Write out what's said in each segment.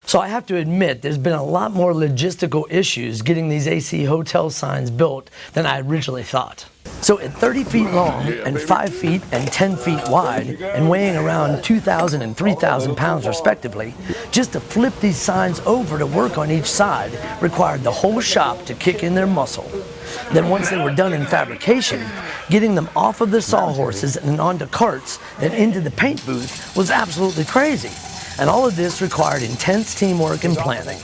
So I have to admit, there's been a lot more logistical issues getting these AC hotel signs built than I originally thought. So at 30 feet long and 5 feet and 10 feet wide and weighing around 2,000 and 3,000 pounds respectively, just to flip these signs over to work on each side required the whole shop to kick in their muscle. Then once they were done in fabrication, getting them off of the sawhorses and onto carts and into the paint booth was absolutely crazy. And all of this required intense teamwork and planning.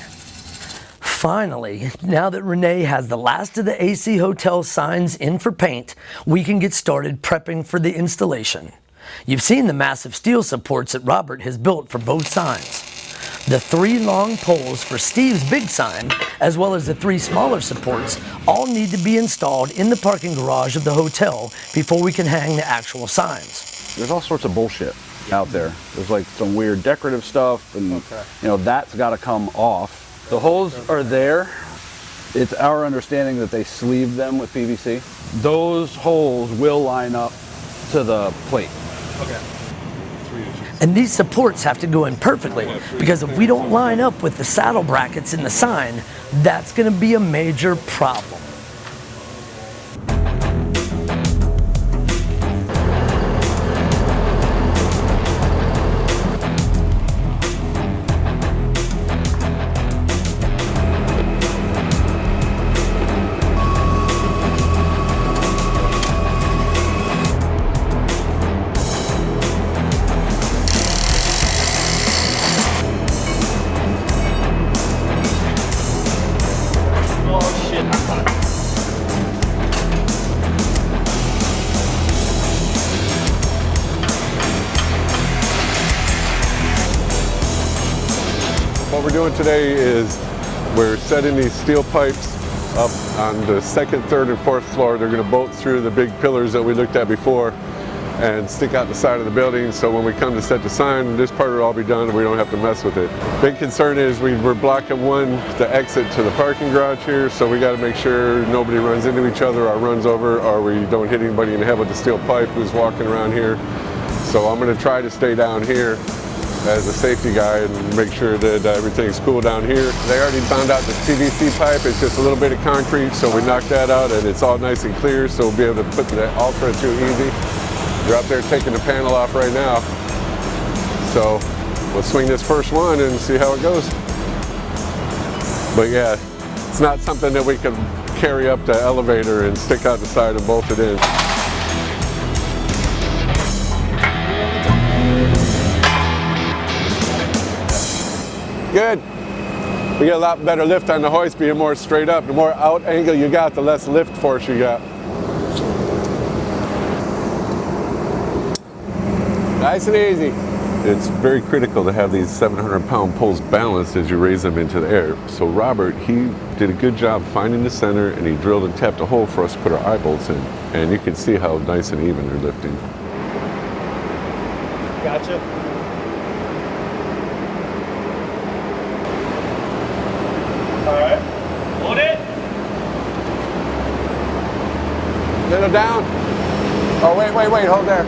Finally, now that Renee has the last of the AC hotel signs in for paint, we can get started prepping for the installation. You've seen the massive steel supports that Robert has built for both signs. The 3 long poles for Steve's big sign, as well as the 3 smaller supports, all need to be installed in the parking garage of the hotel before we can hang the actual signs. There's all sorts of bullshit out there. There's like some weird decorative stuff, and you know, that's got to come off. The holes are there. It's our understanding that they sleeve them with PVC. Those holes will line up to the plate. Okay. And these supports have to go in perfectly, because if we don't line up with the saddle brackets in the sign, that's going to be a major problem. What we're doing today is we're setting these steel pipes up on the 2nd, 3rd, and 4th floor. They're going to bolt through the big pillars that we looked at before and stick out the side of the building, so when we come to set the sign, this part will all be done and we don't have to mess with it. Big concern is we're blocking the exit to the parking garage here, so we got to make sure nobody runs into each other or runs over, or we don't hit anybody in the head with the steel pipe who's walking around here. So I'm going to try to stay down here as a safety guy and make sure that everything's cool down here. They already found out the PVC pipe, it's just a little bit of concrete, so we knocked that out and it's all nice and clear, so we'll be able to put the Ultra through easy. They're out there taking the panel off right now. So we'll swing this first one and see how it goes. But yeah, it's not something that we can carry up the elevator and stick out the side and bolt it in. Good. We get a lot better lift on the hoist being more straight up. The more out angle you got, the less lift force you got. Nice and easy. It's very critical to have these 700-pound poles balanced as you raise them into the air. So Robert, he did a good job finding the center, and he drilled and tapped a hole for us to put our eye bolts in. And you can see how nice and even they're lifting. Gotcha. All right. Hold it. Little down. Oh, wait, hold there.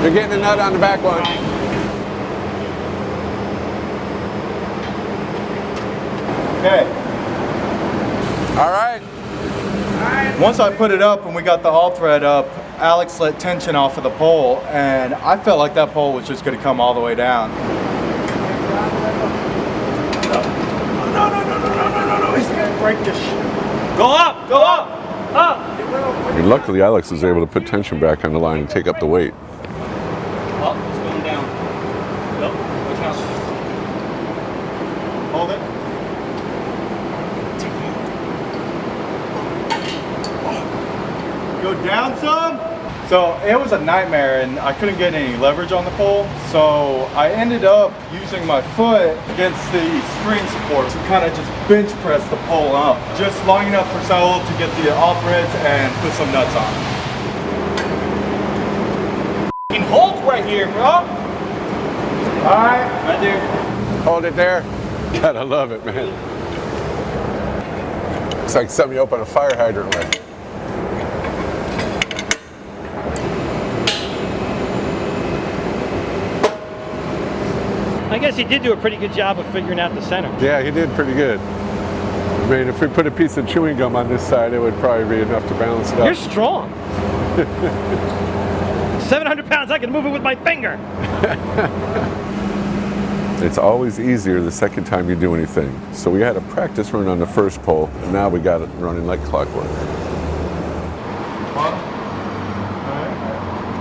You're getting a nut on the back one. Okay. All right. Once I put it up and we got the all thread up, Alex let tension off of the pole, and I felt like that pole was just going to come all the way down. No, he's going to break this shit. Go up, up. And luckily, Alex was able to put tension back on the line and take up the weight. Oh, it's going down. Nope. Watch out. Hold it. Go down some. So it was a nightmare, and I couldn't get any leverage on the pole. So I ended up using my foot against the spring support to kind of just bench press the pole up, just long enough for Saul to get the all threads and put some nuts on. Fucking Hulk right here, bro. All right there. Hold it there. Gotta love it, man. It's like something you open a fire hydrant with. I guess he did do a pretty good job of figuring out the center. Yeah, he did pretty good. I mean, if we put a piece of chewing gum on this side, it would probably be enough to balance it out. You're strong. 700 pounds, I can move it with my finger. It's always easier the second time you do anything. So we had a practice run on the first pole, and now we got it running like clockwork.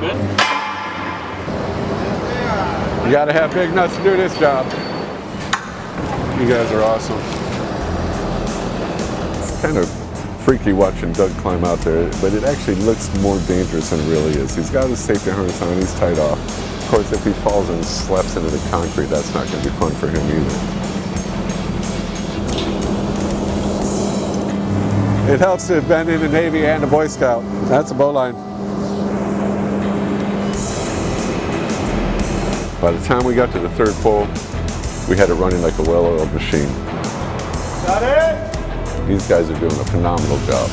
Good. You gotta have big nuts to do this job. You guys are awesome. It's kind of freaky watching Doug climb out there, but it actually looks more dangerous than it really is. He's got his safety harness on, he's tied off. Of course, if he falls and slaps into the concrete, that's not gonna be fun for him either. It helps to have been in the Navy and a Boy Scout. That's a bowline. By the time we got to the third pole, we had it running like a well-oiled machine. Got it? These guys are doing a phenomenal job.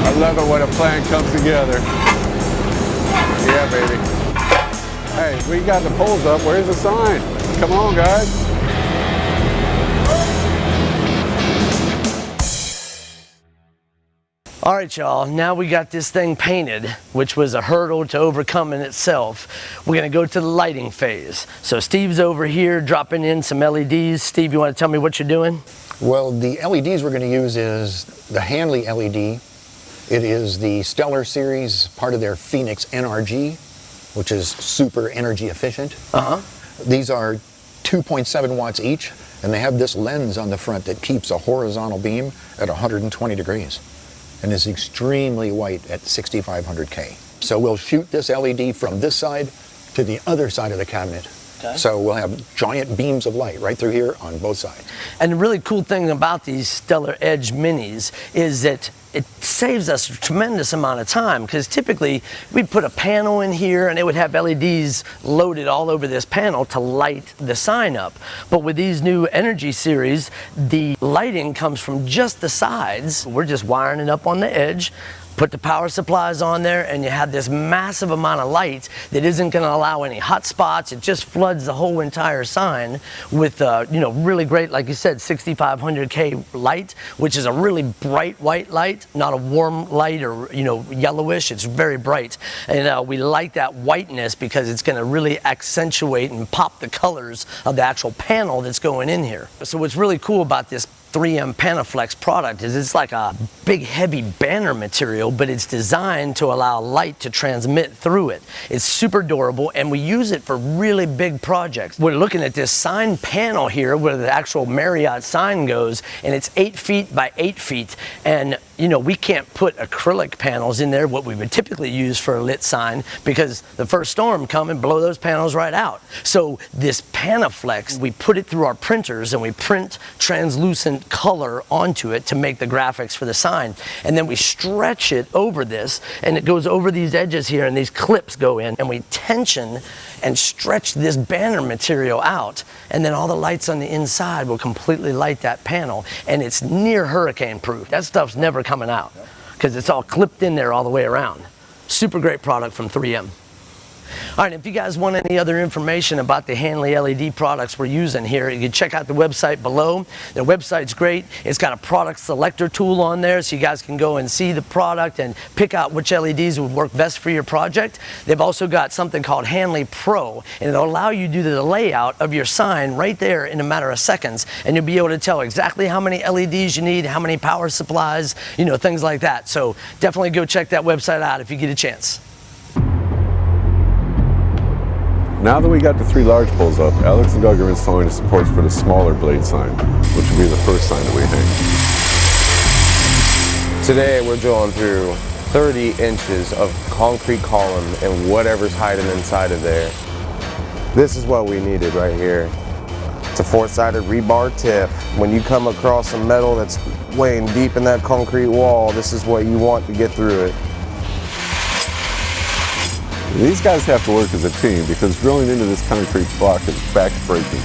I love it when a plan comes together. Yeah, baby. Hey, we got the poles up. Where's the sign? Come on, guys. All right, y'all, now we got this thing painted, which was a hurdle to overcome in itself. We're gonna go to the lighting phase. So Steve's over here dropping in some LEDs. Steve, you wanna tell me what you're doing? Well, the LEDs we're gonna use is the Hanley LED. It is the Stellar series, part of their Phoenix NRG, which is super energy efficient. These are 2.7 watts each, and they have this lens on the front that keeps a horizontal beam at 120 degrees and is extremely white at 6500K. So we'll shoot this LED from this side to the other side of the cabinet. Okay. So we'll have giant beams of light right through here on both sides. And the really cool thing about these Stellar Edge Minis is that it saves us a tremendous amount of time, because typically we'd put a panel in here and it would have LEDs loaded all over this panel to light the sign up. But with these new Energy series, the lighting comes from just the sides. We're just wiring it up on the edge, put the power supplies on there, and you have this massive amount of light that isn't going to allow any hot spots. It just floods the whole entire sign with really great, like you said, 6500K light, which is a really bright white light, not a warm light or yellowish. It's very bright, and we like that whiteness because it's going to really accentuate and pop the colors of the actual panel that's going in here. So what's really cool about this 3M Panaflex product is it's like a big heavy banner material, but it's designed to allow light to transmit through it. It's super durable, and we use it for really big projects. We're looking at this sign panel here where the actual Marriott sign goes, and it's 8 feet by 8 feet, and we can't put acrylic panels in there, what we would typically use for a lit sign, because the first storm come and blow those panels right out. So this Panaflex, we put it through our printers and we print translucent color onto it to make the graphics for the sign. And then we stretch it over this, and it goes over these edges here, and these clips go in, and we tension and stretch this banner material out, and then all the lights on the inside will completely light that panel, and it's near hurricane proof. That stuff's never coming out because it's all clipped in there all the way around. Super great product from 3M. All right, if you guys want any other information about the Hanley LED products we're using here, you can check out the website below. Their website's great. It's got a product selector tool on there, so you guys can go and see the product and pick out which LEDs would work best for your project. They've also got something called Hanley Pro, and it'll allow you to do the layout of your sign right there in a matter of seconds, and you'll be able to tell exactly how many LEDs you need, how many power supplies, things like that. So definitely go check that website out if you get a chance. Now that we got the 3 large poles up, Alex and Doug are installing the supports for the smaller blade sign, which will be the first sign that we hang. Today we're drilling through 30 inches of concrete column and whatever's hiding inside of there. This is what we needed right here. It's a 4-sided rebar tip. When you come across some metal that's laying deep in that concrete wall, this is what you want to get through it. These guys have to work as a team because drilling into this concrete block is back-breaking.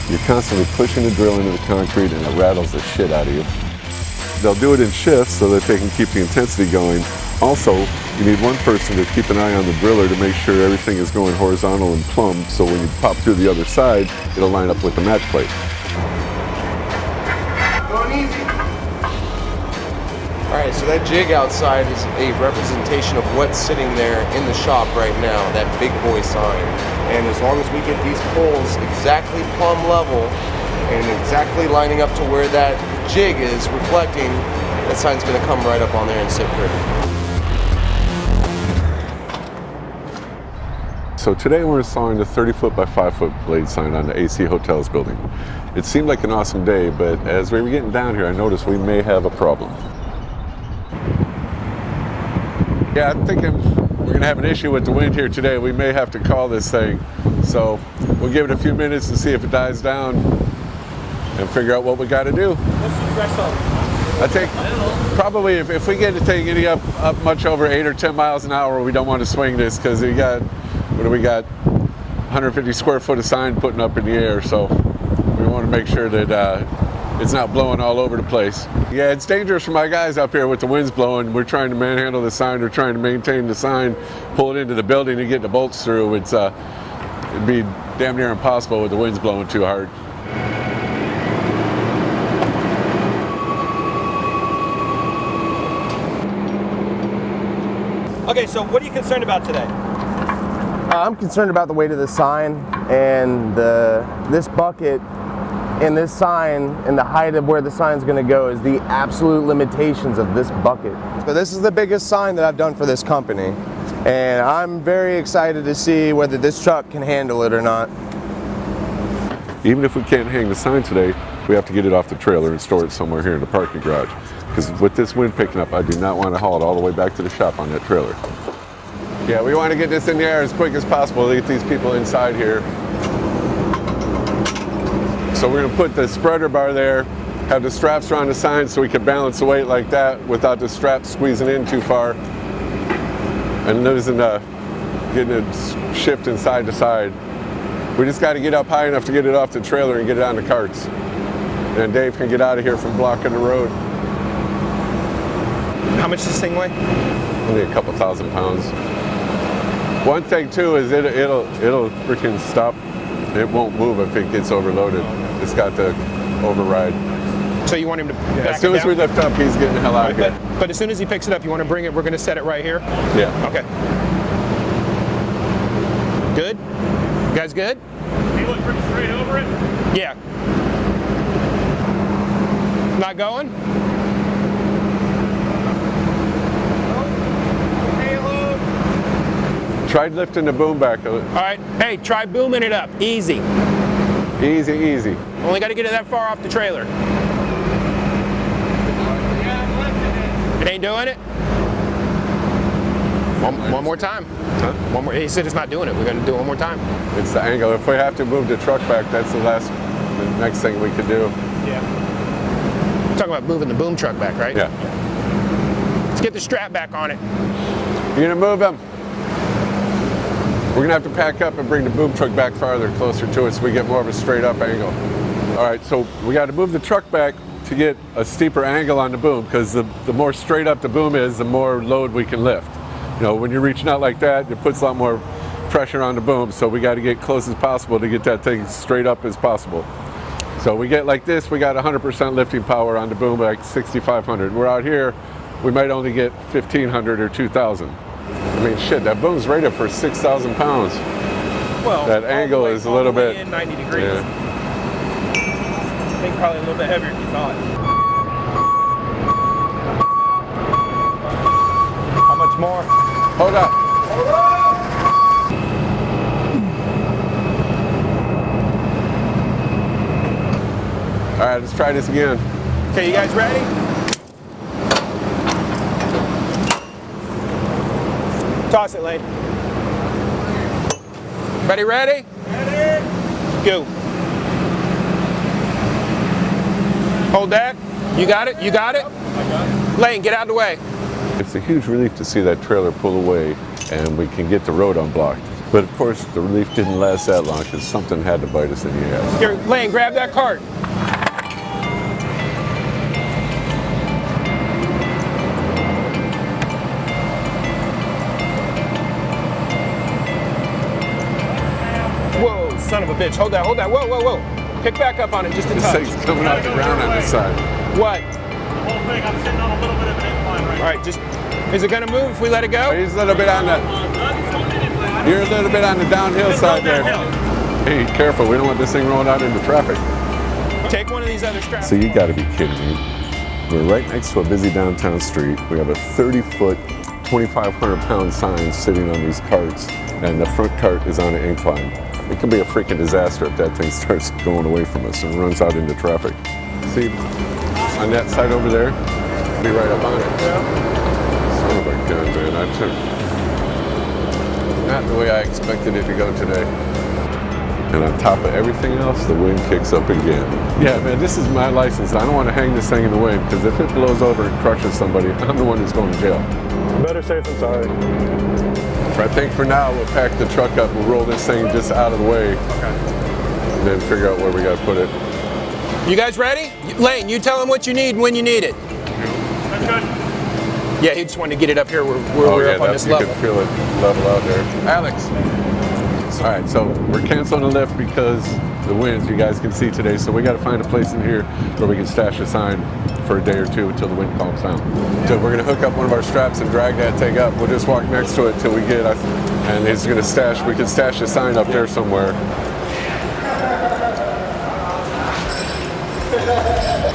You're constantly pushing the drill into the concrete and it rattles the shit out of you. They'll do it in shifts so that they can keep the intensity going. Also, you need one person to keep an eye on the driller to make sure everything is going horizontal and plumb, so when you pop through the other side, it'll line up with the match plate. Going easy. All right, so that jig outside is a representation of what's sitting there in the shop right now, that big boy sign. And as long as we get these poles exactly plumb level and exactly lining up to where that jig is reflecting, that sign's gonna come right up on there and sit pretty. So today we're installing the 30-foot by 5-foot blade sign on the AC Hotels building. It seemed like an awesome day, but as we were getting down here, I noticed we may have a problem. Yeah, I'm thinking we're gonna have an issue with the wind here today. We may have to call this thing. So we'll give it a few minutes to see if it dies down and figure out what we gotta do. What's the threshold? I think probably if we get the thing any up much over 8 or 10 miles an hour, we don't want to swing this because we got 150 square foot of sign putting up in the air, so we want to make sure that it's not blowing all over the place. Yeah, it's dangerous for my guys up here with the winds blowing. We're trying to manhandle the sign, we're trying to maintain the sign, pull it into the building and get the bolts through. It'd be damn near impossible with the winds blowing too hard. Okay, so what are you concerned about today? I'm concerned about the weight of the sign and this bucket and this sign and the height of where the sign's going to go is the absolute limitations of this bucket. So this is the biggest sign that I've done for this company, and I'm very excited to see whether this truck can handle it or not. Even if we can't hang the sign today, we have to get it off the trailer and store it somewhere here in the parking garage. Because with this wind picking up, I do not want to haul it all the way back to the shop on that trailer. Yeah, we want to get this in the air as quick as possible to get these people inside here. So we're going to put the spreader bar there, have the straps around the sign so we can balance the weight like that without the straps squeezing in too far and losing getting it shifting side to side. We just got to get up high enough to get it off the trailer and get it on the carts. And Dave can get out of here from blocking the road. How much does this thing weigh? Only a couple thousand pounds. One thing too is it'll freaking stop. It won't move if it gets overloaded. It's got to override. So you want him to back as soon it as down? we lift up, he's getting the hell out of here. But as soon as he picks it up, you want to bring it, we're going to set it right here? Yeah. Okay. Good? You guys good? You look pretty straight over it? Yeah. Not going? Tried lifting the boom back. All right. Hey, try booming it up. Easy. Easy, easy. Only got to get it that far off the trailer. It ain't doing it? One more time. Huh? One more. He said it's not doing it. We're going to do it one more time. It's the angle. If we have to move the truck back, that's the next thing we could do. Yeah. We're talking about moving the boom truck back, right? Yeah. Let's get the strap back on it. You're gonna move them. We're gonna have to pack up and bring the boom truck back farther, closer to it, so we get more of a straight up angle. All right, so we got to move the truck back to get a steeper angle on the boom, because the more straight up the boom is, the more load we can lift. You know, when you're reaching out like that, it puts a lot more pressure on the boom, so we got to get close as possible to get that thing straight up as possible. So we get like this, we got 100% lifting power on the boom, like 6,500. We're out here, we might only get 1,500 or 2,000. I mean, shit, that boom's rated for 6,000 pounds. Well, that angle is a little bit in 90 degrees. Yeah. I think probably a little bit heavier than you thought. How much more? Hold up. All right, let's try this again. Okay, you guys ready? Toss it, Lane. Ready? Ready? Go. Hold that. You got it? You got it? I got it. Lane, get out of the way. It's a huge relief to see that trailer pull away and we can get the road unblocked. But of course, the relief didn't last that long because something had to bite us in the ass. Here, Lane, grab that cart. Whoa, son of a bitch. Hold that, hold that. Whoa, whoa, whoa. Pick back up on it just a This touch. thing's coming off the ground on this side. What? The whole thing, I'm sitting on a little bit of an incline right All right, just, is it gonna move if we let it go? He's a little bit on the, you're a little bit on the downhill side there. Hey, careful, we don't want this thing rolling out into traffic. Take one of these other straps. So you gotta be kidding me. We're right next to a busy downtown street. We have a 30-foot, 2,500-pound sign sitting on these carts, and the front cart is on an incline. It could be a freaking disaster if that thing starts going away from us and runs out into traffic. See, on that side over there, be right up on it. Son of a gun, man. I took not the way I expected it to go today. And on top of everything else, the wind kicks up again. Yeah, man, this is my license. I don't want to hang this thing in the wind because if it blows over and crushes somebody, I'm the one who's going to jail. Better safe than sorry. I think for now, we'll pack the truck up, we'll roll this thing just out of the way. Okay. And then figure out where we got to put it. You guys ready? Lane, you tell him what you need and when you need it. That's good. Yeah, he just wanted to get it up here where we're up on this level. You can feel it level out there. Alex. All right, so we're canceling the lift because the winds you guys can see today. So we got to find a place in here where we can stash a sign for a day or two until the wind calms down. So we're going to hook up one of our straps and drag that thing up. We'll just walk next to it till we get, and he's going to stash, we can stash a sign up there somewhere.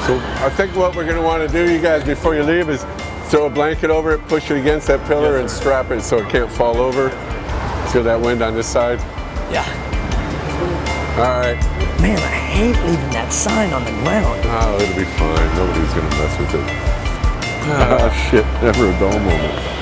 So I think what we're going to want to do, you guys, before you leave is throw a blanket over it, push it against that pillar and strap it so it can't fall over. Feel that wind on this side? Yeah. All right. Man, I hate leaving that sign on the ground. Oh, it'll be fine. Nobody's going to mess with it. Oh, shit. Never a dull moment.